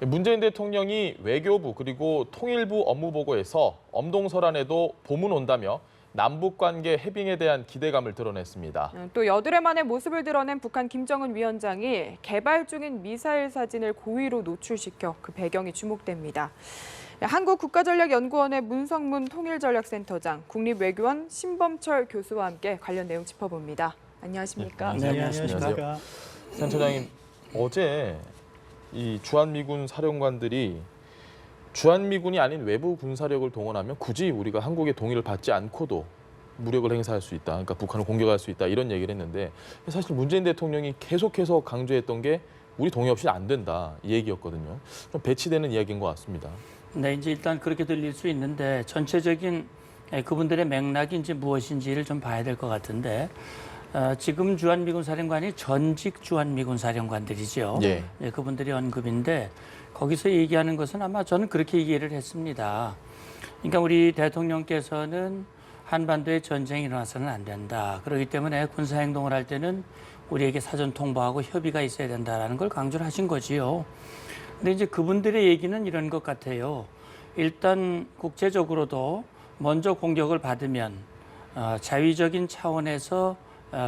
문재인 대통령이 외교부 그리고 통일부 업무보고에서 엄동설안에도 봄은 온다며 남북관계 해빙에 대한 기대감을 드러냈습니다. 또 여드레 만의 모습을 드러낸 북한 김정은 위원장이 개발 중인 미사일 사진을 고의로 노출시켜 그 배경이 주목됩니다. 한국국가전략연구원의 문성문 통일전략센터장, 국립외교원 신범철 교수와 함께 관련 내용 짚어봅니다. 안녕하십니까? 네, 안녕하십니까? 센터장님, 어제 이 주한미군 사령관들이 주한미군이 아닌 외부 군사력을 동원하면 굳이 우리가 한국의 동의를 받지 않고도 무력을 행사할 수 있다. 그러니까 북한을 공격할 수 있다. 이런 얘기를 했는데 사실 문재인 대통령이 계속해서 강조했던 게 우리 동의 없이는 안 된다. 이 얘기였거든요. 좀 배치되는 이야기인 것 같습니다. 네, 이제 일단 그렇게 들릴 수 있는데 전체적인 그분들의 맥락이 이제 무엇인지를 좀 봐야 될 것 같은데 지금 주한미군 사령관이 전직 주한미군 사령관들이죠. 예. 그분들이 언급인데 거기서 얘기하는 것은 아마 저는 그렇게 얘기를 했습니다. 그러니까 우리 대통령께서는 한반도에 전쟁이 일어나서는 안 된다. 그렇기 때문에 군사행동을 할 때는 우리에게 사전 통보하고 협의가 있어야 된다라는 걸 강조를 하신 거지요. 근데 이제 그분들의 얘기는 이런 것 같아요. 일단 국제적으로도 먼저 공격을 받으면 자위적인 차원에서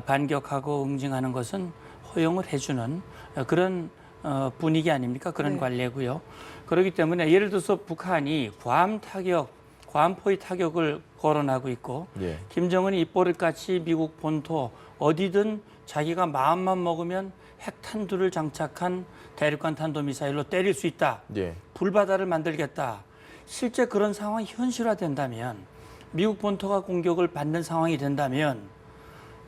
반격하고 응징하는 것은 허용을 해주는 그런 분위기 아닙니까? 그런 네. 관례고요. 그렇기 때문에 예를 들어서 북한이 괌포의 타격을 거론하고 있고 예. 김정은이 입버릇같이 미국 본토 어디든 자기가 마음만 먹으면 핵탄두를 장착한 대륙간 탄도미사일로 때릴 수 있다. 예. 불바다를 만들겠다. 실제 그런 상황이 현실화된다면 미국 본토가 공격을 받는 상황이 된다면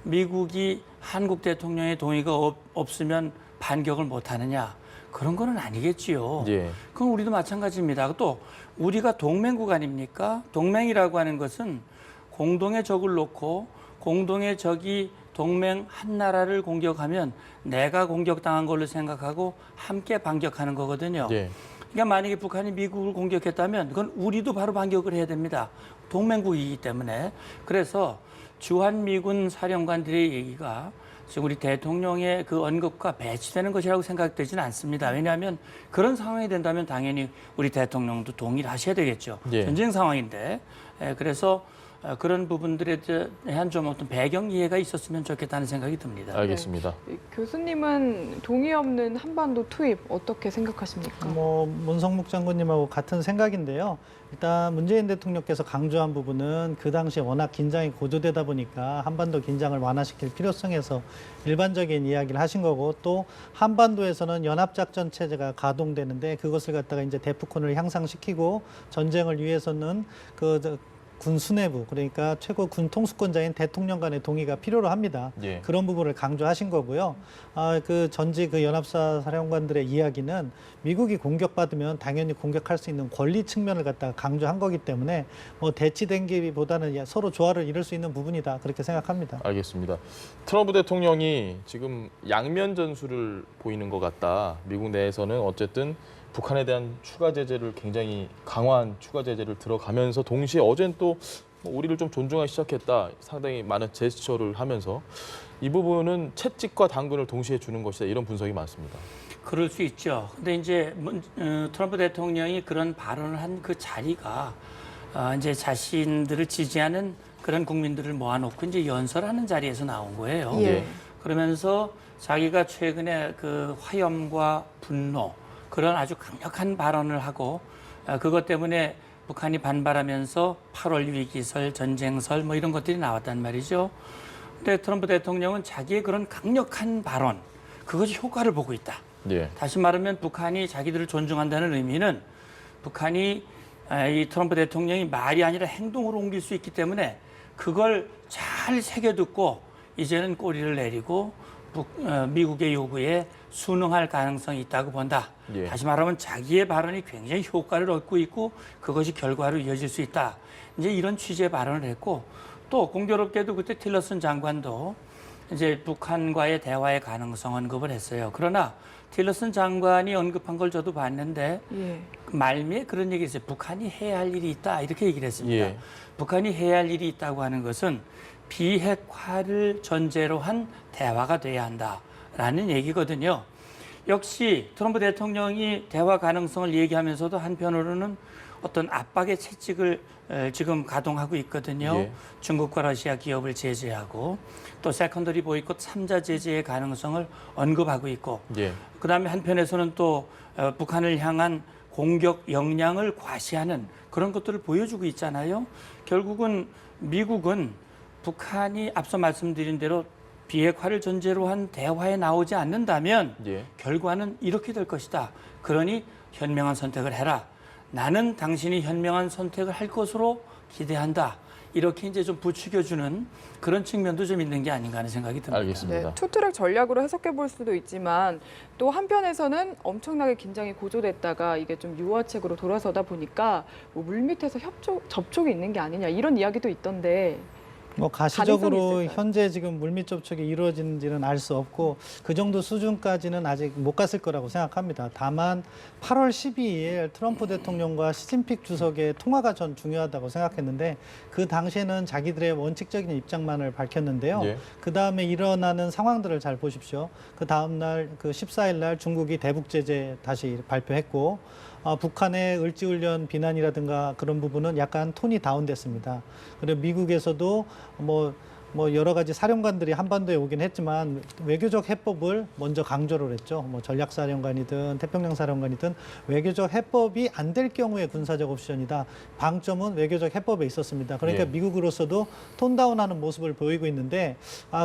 미국이 한국 대통령의 동의가 없으면 반격을 못하느냐. 그런 거는 아니겠지요. 예. 그건 우리도 마찬가지입니다. 또 우리가 동맹국 아닙니까? 동맹이라고 하는 것은 공동의 적을 놓고 공동의 적이 동맹 한 나라를 공격하면 내가 공격당한 걸로 생각하고 함께 반격하는 거거든요. 예. 그러니까 만약에 북한이 미국을 공격했다면 그건 우리도 바로 반격을 해야 됩니다. 동맹국이기 때문에. 그래서 주한미군 사령관들의 얘기가 지금 우리 대통령의 그 언급과 배치되는 것이라고 생각되지는 않습니다. 왜냐하면 그런 상황이 된다면 당연히 우리 대통령도 동의를 하셔야 되겠죠. 예. 전쟁 상황인데. 그래서 그런 부분들에 대한 좀 어떤 배경 이해가 있었으면 좋겠다는 생각이 듭니다. 알겠습니다. 교수님은 동의 없는 한반도 투입 어떻게 생각하십니까? 문성묵 장군님하고 같은 생각인데요. 일단 문재인 대통령께서 강조한 부분은 그 당시에 워낙 긴장이 고조되다 보니까 한반도 긴장을 완화시킬 필요성에서 일반적인 이야기를 하신 거고, 또 한반도에서는 연합작전 체제가 가동되는데 그것을 갖다가 이제 대프콘을 향상시키고 전쟁을 위해서는 군 수뇌부, 그러니까 최고 군 통수권자인 대통령 간의 동의가 필요로 합니다. 예. 그런 부분을 강조하신 거고요. 전직 연합사 사령관들의 이야기는 미국이 공격받으면 당연히 공격할 수 있는 권리 측면을 갖다가 강조한 거기 때문에 대치된 기보다는 서로 조화를 이룰 수 있는 부분이다, 그렇게 생각합니다. 알겠습니다. 트럼프 대통령이 지금 양면 전술을 보이는 것 같다. 미국 내에서는 어쨌든 북한에 대한 추가 제재를 굉장히 강화한 추가 제재를 들어가면서 동시에 어젠 또 우리를 좀 존중하기 시작했다. 상당히 많은 제스처를 하면서 이 부분은 채찍과 당근을 동시에 주는 것이다. 이런 분석이 많습니다. 그럴 수 있죠. 근데 이제 트럼프 대통령이 그런 발언을 한 그 자리가 이제 자신들을 지지하는 그런 국민들을 모아놓고 이제 연설하는 자리에서 나온 거예요. 예. 그러면서 자기가 최근에 그 화염과 분노 그런 아주 강력한 발언을 하고 그것 때문에 북한이 반발하면서 8월 위기설, 전쟁설 뭐 이런 것들이 나왔단 말이죠. 근데 트럼프 대통령은 자기의 그런 강력한 발언, 그것이 효과를 보고 있다. 예. 다시 말하면 북한이 자기들을 존중한다는 의미는 북한이 이 트럼프 대통령이 말이 아니라 행동으로 옮길 수 있기 때문에 그걸 잘 새겨듣고 이제는 꼬리를 내리고 미국의 요구에 순응할 가능성이 있다고 본다. 예. 다시 말하면 자기의 발언이 굉장히 효과를 얻고 있고 그것이 결과로 이어질 수 있다. 이제 이런 취지의 발언을 했고, 또 공교롭게도 그때 틸러슨 장관도 이제 북한과의 대화의 가능성 언급을 했어요. 그러나 틸러슨 장관이 언급한 걸 저도 봤는데 예. 말미에 그런 얘기 있어요. 북한이 해야 할 일이 있다. 이렇게 얘기를 했습니다. 예. 북한이 해야 할 일이 있다고 하는 것은 비핵화를 전제로 한 대화가 돼야 한다라는 얘기거든요. 역시 트럼프 대통령이 대화 가능성을 얘기하면서도 한편으로는 어떤 압박의 채찍을 지금 가동하고 있거든요. 예. 중국과 러시아 기업을 제재하고 또 세컨더리 보이콧 3자 제재의 가능성을 언급하고 있고 예. 그다음에 한편에서는 또 북한을 향한 공격 역량을 과시하는 그런 것들을 보여주고 있잖아요. 결국은 미국은 북한이 앞서 말씀드린 대로 비핵화를 전제로 한 대화에 나오지 않는다면 예. 결과는 이렇게 될 것이다. 그러니 현명한 선택을 해라. 나는 당신이 현명한 선택을 할 것으로 기대한다. 이렇게 이제 좀 부추겨주는 그런 측면도 좀 있는 게 아닌가 하는 생각이 듭니다. 알겠습니다. 네, 투트랙 전략으로 해석해 볼 수도 있지만 또 한편에서는 엄청나게 긴장이 고조됐다가 이게 좀 유화책으로 돌아서다 보니까 뭐 물밑에서 접촉이 있는 게 아니냐 이런 이야기도 있던데 뭐 가능성이 가시적으로 있을까요? 현재 지금 물밑 접촉이 이루어지는지는 알 수 없고 그 정도 수준까지는 아직 못 갔을 거라고 생각합니다. 다만 8월 12일 트럼프 대통령과 시진핑 주석의 통화가 전 중요하다고 생각했는데 그 당시에는 자기들의 원칙적인 입장만을 밝혔는데요. 예. 그 다음에 일어나는 상황들을 잘 보십시오. 그 다음 날 그 14일 날 중국이 대북 제재 다시 발표했고 북한의 을지훈련 비난이라든가 그런 부분은 약간 톤이 다운됐습니다. 그리고 미국에서도 뭐 여러 가지 사령관들이 한반도에 오긴 했지만 외교적 해법을 먼저 강조를 했죠. 뭐 전략사령관이든 태평양 사령관이든 외교적 해법이 안 될 경우에 군사적 옵션이다. 방점은 외교적 해법에 있었습니다. 그러니까 예. 미국으로서도 톤다운하는 모습을 보이고 있는데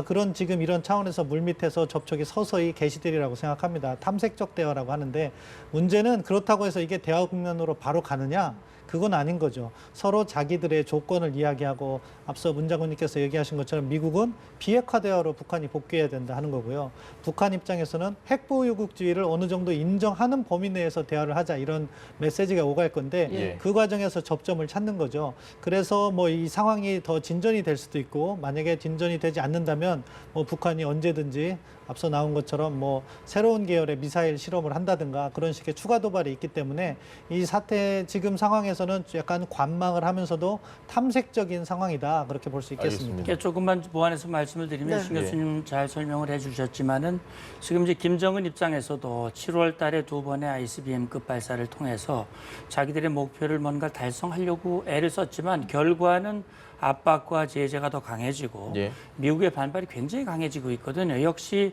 그런 지금 이런 차원에서 물밑에서 접촉이 서서히 개시되리라고 생각합니다. 탐색적 대화라고 하는데 문제는 그렇다고 해서 이게 대화 국면으로 바로 가느냐? 그건 아닌 거죠. 서로 자기들의 조건을 이야기하고 앞서 문 장관님께서 얘기하신 것처럼 미국은 비핵화 대화로 북한이 복귀해야 된다 하는 거고요. 북한 입장에서는 핵보유국주의를 어느 정도 인정하는 범위 내에서 대화를 하자 이런 메시지가 오갈 건데 예. 그 과정에서 접점을 찾는 거죠. 그래서 뭐 이 상황이 더 진전이 될 수도 있고 만약에 진전이 되지 않는다면 뭐 북한이 언제든지 앞서 나온 것처럼 뭐 새로운 계열의 미사일 실험을 한다든가 그런 식의 추가 도발이 있기 때문에 이 사태 지금 상황에서는 약간 관망을 하면서도 탐색적인 상황이다 그렇게 볼 수 있겠습니다. 알겠습니다. 이렇게 조금만 보완해서 말씀을 드리면 네. 신 교수님 잘 설명을 해주셨지만은 지금 이제 김정은 입장에서도 7월 달에 2번의 ICBM급 발사를 통해서 자기들의 목표를 뭔가 달성하려고 애를 썼지만 결과는 압박과 제재가 더 강해지고 예. 미국의 반발이 굉장히 강해지고 있거든요. 역시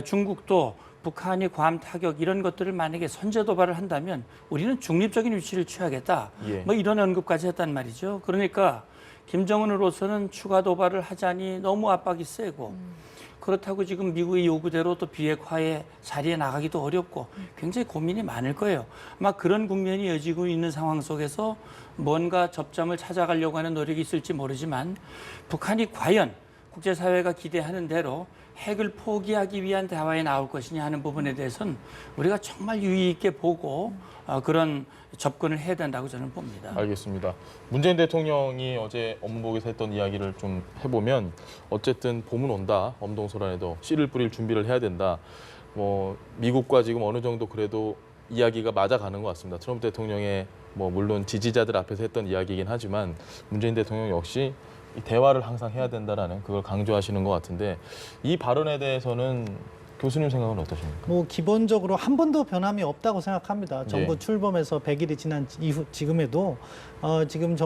중국도 북한이 괌 타격 이런 것들을 만약에 선제 도발을 한다면 우리는 중립적인 위치를 취하겠다. 예. 뭐 이런 언급까지 했단 말이죠. 그러니까 김정은으로서는 추가 도발을 하자니 너무 압박이 세고 그렇다고 지금 미국의 요구대로 또 비핵화의 자리에 나가기도 어렵고 굉장히 고민이 많을 거예요. 아마 그런 국면이 이어지고 있는 상황 속에서 뭔가 접점을 찾아가려고 하는 노력이 있을지 모르지만 북한이 과연 국제사회가 기대하는 대로 핵을 포기하기 위한 대화에 나올 것이냐 하는 부분에 대해서는 우리가 정말 유의 있게 보고 그런 접근을 해야 된다고 저는 봅니다. 알겠습니다. 문재인 대통령이 어제 업무보고에서 했던 이야기를 좀 해보면 어쨌든 봄은 온다. 엄동설안에도 씨를 뿌릴 준비를 해야 된다. 뭐 미국과 지금 어느 정도 그래도 이야기가 맞아가는 것 같습니다. 트럼프 대통령의 뭐 물론 지지자들 앞에서 했던 이야기이긴 하지만 문재인 대통령 역시 이 대화를 항상 해야 된다라는 그걸 강조하시는 것 같은데 이 발언에 대해서는 교수님 생각은 어떠십니까? 뭐 기본적으로 한 번도 변함이 없다고 생각합니다. 정부 예. 출범해서 100일이 지난 이후 지금에도 지금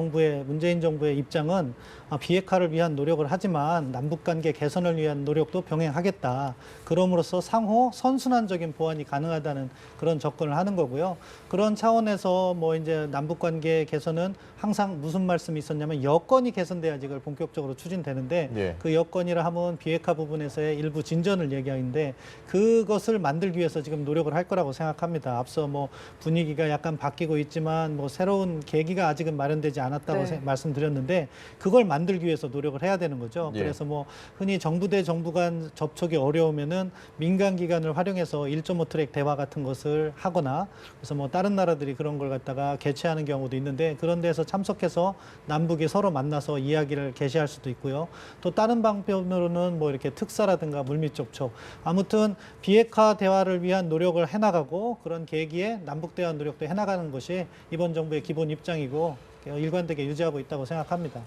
문재인 정부의 입장은 비핵화를 위한 노력을 하지만 남북 관계 개선을 위한 노력도 병행하겠다. 그럼으로써 상호 선순환적인 보완이 가능하다는 그런 접근을 하는 거고요. 그런 차원에서 뭐 이제 남북 관계 개선은 항상 무슨 말씀이 있었냐면 여건이 개선돼야지 그걸 본격적으로 추진되는데 예. 그 여건이라 하면 비핵화 부분에서의 일부 진전을 얘기하는데 그것을 만들기 위해서 지금 노력을 할 거라고 생각합니다. 앞서 뭐 분위기가 약간 바뀌고 있지만 뭐 새로운 계기가 아직은 마련되지 않았다고 네. 말씀드렸는데 그걸 만들기 위해서 노력을 해야 되는 거죠. 예. 그래서 뭐 흔히 정부 대 정부 간 접촉이 어려우면은 민간 기관을 활용해서 1.5 트랙 대화 같은 것을 하거나 그래서 뭐 다른 나라들이 그런 걸 갖다가 개최하는 경우도 있는데 그런 데서 참석해서 남북이 서로 만나서 이야기를 개시할 수도 있고요. 또 다른 방편으로는 뭐 이렇게 특사라든가 물밑 접촉 아무튼 비핵화 대화를 위한 노력을 해나가고 그런 계기에 남북 대화 노력도 해나가는 것이 이번 정부의 기본 입장이고 일관되게 유지하고 있다고 생각합니다.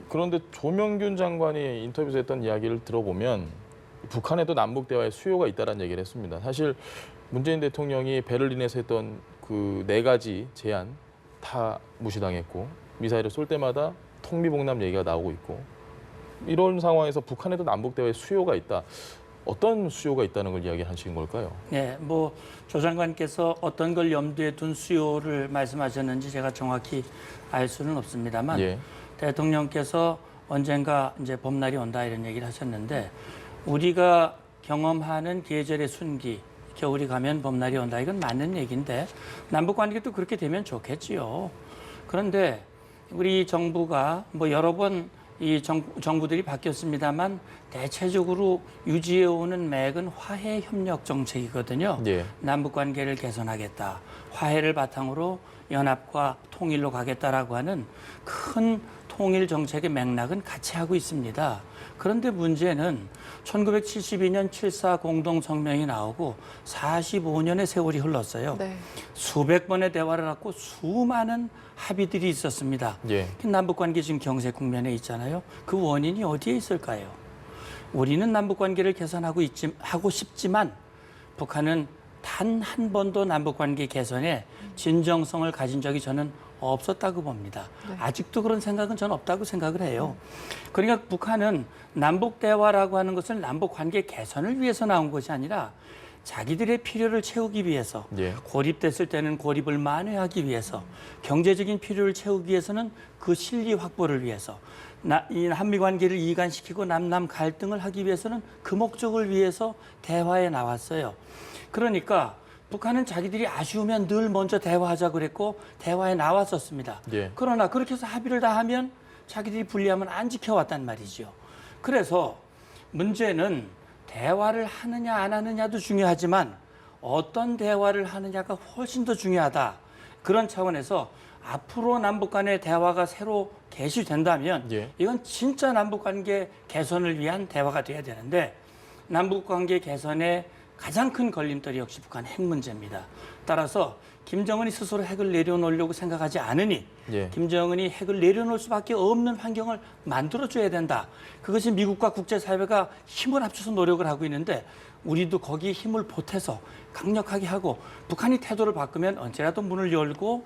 그런데 조명균 장관이 인터뷰에서 했던 이야기를 들어보면 북한에도 남북 대화의 수요가 있다는 얘기를 했습니다. 사실 문재인 대통령이 베를린에서 했던 그 4가지 제안 다 무시당했고 미사일을 쏠 때마다 통미봉남 얘기가 나오고 있고 이런 상황에서 북한에도 남북 대화의 수요가 있다. 어떤 수요가 있다는 걸 이야기하시는 걸까요? 네, 뭐 조 장관께서 어떤 걸 염두에 둔 수요를 말씀하셨는지 제가 정확히 알 수는 없습니다만 예. 대통령께서 언젠가 이제 봄날이 온다 이런 얘기를 하셨는데 우리가 경험하는 계절의 순기 겨울이 가면 봄날이 온다 이건 맞는 얘기인데 남북 관계도 그렇게 되면 좋겠지요. 그런데 우리 정부가 뭐 여러 번 이 정부들이 바뀌었습니다만 대체적으로 유지해오는 맥은 화해 협력 정책이거든요. 예. 남북 관계를 개선하겠다. 화해를 바탕으로 연합과 통일로 가겠다라고 하는 큰 통일 정책의 맥락은 같이 하고 있습니다. 그런데 문제는 1972년 7.4 공동성명이 나오고 45년의 세월이 흘렀어요. 네. 수백 번의 대화를 갖고 수많은 합의들이 있었습니다. 예. 남북관계 지금 경색 국면에 있잖아요. 그 원인이 어디에 있을까요? 우리는 남북관계를 개선하고 하고 싶지만 북한은 단 한 번도 남북관계 개선에 진정성을 가진 적이 저는 없었다고 봅니다. 네. 아직도 그런 생각은 저는 없다고 생각을 해요. 그러니까 북한은 남북 대화라고 하는 것을 남북 관계 개선을 위해서 나온 것이 아니라 자기들의 필요를 채우기 위해서 예. 고립됐을 때는 고립을 만회하기 위해서 경제적인 필요를 채우기 위해서는 그 실리 확보를 위해서 이 한미 관계를 이간시키고 남남 갈등을 하기 위해서는 그 목적을 위해서 대화에 나왔어요. 그러니까 북한은 자기들이 아쉬우면 늘 먼저 대화하자 그랬고 대화에 나왔었습니다. 예. 그러나 그렇게 해서 합의를 다 하면 자기들이 불리하면 안 지켜왔단 말이죠. 그래서 문제는 대화를 하느냐 안 하느냐도 중요하지만 어떤 대화를 하느냐가 훨씬 더 중요하다. 그런 차원에서 앞으로 남북 간의 대화가 새로 개시된다면 예. 이건 진짜 남북 관계 개선을 위한 대화가 돼야 되는데 남북 관계 개선의 가장 큰 걸림돌이 역시 북한 핵 문제입니다. 따라서 김정은이 스스로 핵을 내려놓으려고 생각하지 않으니 예. 김정은이 핵을 내려놓을 수밖에 없는 환경을 만들어줘야 된다. 그것이 미국과 국제사회가 힘을 합쳐서 노력을 하고 있는데 우리도 거기에 힘을 보태서 강력하게 하고 북한이 태도를 바꾸면 언제라도 문을 열고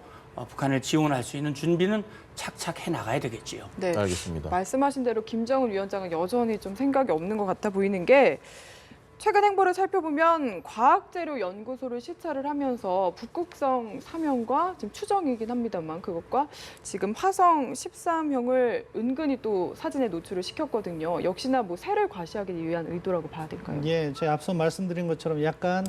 북한을 지원할 수 있는 준비는 착착 해나가야 되겠지요. 네. 알겠습니다. 말씀하신 대로 김정은 위원장은 여전히 좀 생각이 없는 것 같아 보이는 게 최근 행보를 살펴보면 과학재료 연구소를 시찰을 하면서 북극성 3형과 지금 추정이긴 합니다만 그것과 지금 화성 13형을 은근히 또 사진에 노출을 시켰거든요. 역시나 뭐 새를 과시하기 위한 의도라고 봐야 될까요? 예, 제가 앞서 말씀드린 것처럼 약간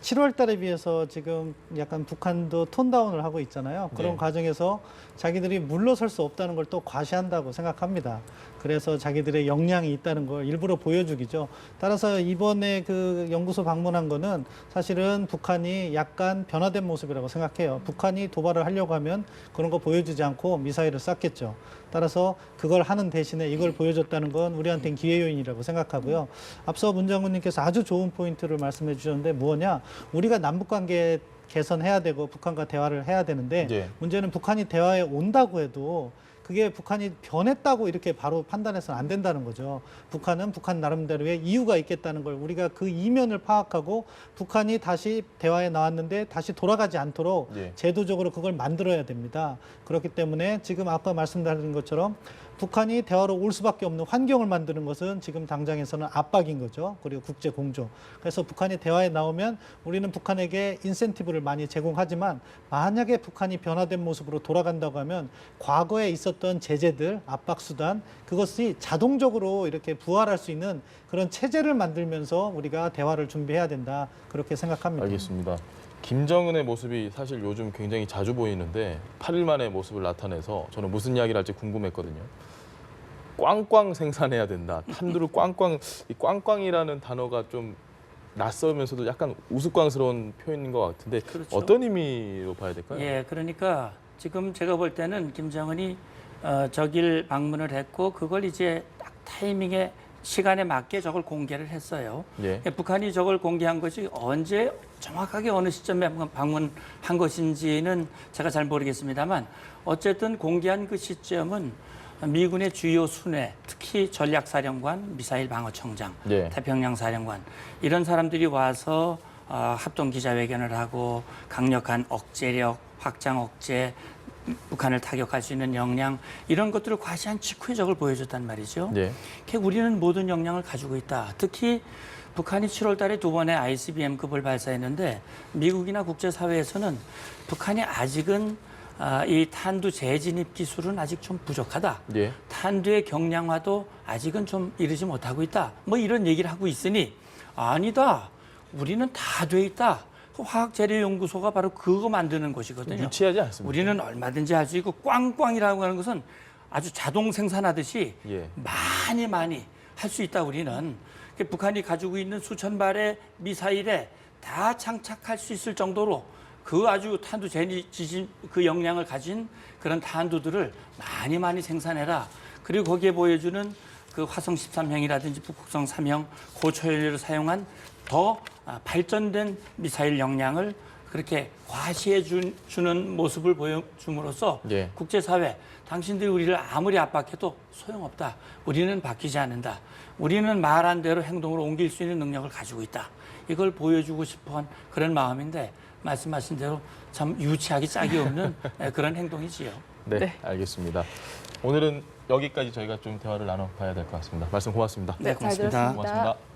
7월 달에 비해서 지금 약간 북한도 톤다운을 하고 있잖아요. 그런 네. 과정에서 자기들이 물러설 수 없다는 걸 또 과시한다고 생각합니다. 그래서 자기들의 역량이 있다는 걸 일부러 보여주기죠. 따라서 이번에 그 연구소 방문한 거는 사실은 북한이 약간 변화된 모습이라고 생각해요. 북한이 도발을 하려고 하면 그런 거 보여주지 않고 미사일을 쐈겠죠. 따라서 그걸 하는 대신에 이걸 보여줬다는 건 우리한테는 기회 요인이라고 생각하고요. 앞서 문 장군님께서 아주 좋은 포인트를 말씀해 주셨는데 뭐냐? 우리가 남북관계 개선해야 되고 북한과 대화를 해야 되는데 예. 문제는 북한이 대화에 온다고 해도 그게 북한이 변했다고 이렇게 바로 판단해서는 안 된다는 거죠. 북한은 북한 나름대로의 이유가 있겠다는 걸 우리가 그 이면을 파악하고 북한이 다시 대화에 나왔는데 다시 돌아가지 않도록 예. 제도적으로 그걸 만들어야 됩니다. 그렇기 때문에 지금 아까 말씀드린 것처럼 북한이 대화로 올 수밖에 없는 환경을 만드는 것은 지금 당장에서는 압박인 거죠. 그리고 국제 공조. 그래서 북한이 대화에 나오면 우리는 북한에게 인센티브를 많이 제공하지만 만약에 북한이 변화된 모습으로 돌아간다고 하면 과거에 있었던 제재들, 압박 수단 그것이 자동적으로 이렇게 부활할 수 있는 그런 체제를 만들면서 우리가 대화를 준비해야 된다. 그렇게 생각합니다. 알겠습니다. 김정은의 모습이 사실 요즘 굉장히 자주 보이는데 8일 만에 모습을 나타내서 저는 무슨 이야기를 할지 궁금했거든요. 꽝꽝 생산해야 된다. 탄두를 꽝꽝, 이 꽝꽝이라는 단어가 좀 낯설면서도 약간 우스꽝스러운 표현인 것 같은데 그렇죠. 어떤 의미로 봐야 될까요? 예, 그러니까 지금 제가 볼 때는 김정은이 저길 방문을 했고 그걸 이제 딱 타이밍에 시간에 맞게 저걸 공개를 했어요. 예. 북한이 저걸 공개한 것이 언제 정확하게 어느 시점에 방문한 것인지는 제가 잘 모르겠습니다만 어쨌든 공개한 그 시점은 미군의 주요 순회, 특히 전략사령관, 미사일 방어청장, 예. 태평양 사령관 이런 사람들이 와서 합동 기자회견을 하고 강력한 억제력, 확장 억제, 북한을 타격할 수 있는 역량 이런 것들을 과시한 직후의 적을 보여줬단 말이죠. 예. 우리는 모든 역량을 가지고 있다. 특히 북한이 7월 달에 2번의 ICBM급을 발사했는데 미국이나 국제사회에서는 북한이 아직은 이 탄두 재진입 기술은 아직 좀 부족하다. 예. 탄두의 경량화도 아직은 좀 이르지 못하고 있다. 뭐 이런 얘기를 하고 있으니 아니다. 우리는 다 돼 있다. 그 화학재료연구소가 바로 그거 만드는 곳이거든요. 유치하지 않습니다. 우리는 얼마든지 할 수 있고 꽝꽝이라고 하는 것은 아주 자동 생산하듯이 예. 많이 할 수 있다. 우리는 북한이 가지고 있는 수천 발의 미사일에 다 장착할 수 있을 정도로 그 아주 탄두 재진 그 역량을 가진 그런 탄두들을 많이 생산해라. 그리고 거기에 보여주는 그 화성 13형이라든지 북극성 3형 고초연료를 사용한 더 발전된 미사일 역량을 그렇게 과시해 주는 모습을 보여줌으로써 예. 국제사회, 당신들이 우리를 아무리 압박해도 소용없다. 우리는 바뀌지 않는다. 우리는 말한 대로 행동으로 옮길 수 있는 능력을 가지고 있다. 이걸 보여주고 싶어한 그런 마음인데 말씀하신 대로 참 유치하기 짝이 없는 그런 행동이지요. 네, 네. 알겠습니다. 오늘은 여기까지 저희가 좀 대화를 나눠봐야 될 것 같습니다. 말씀 고맙습니다. 네, 잘 고맙습니다. 들었습니다. 고맙습니다.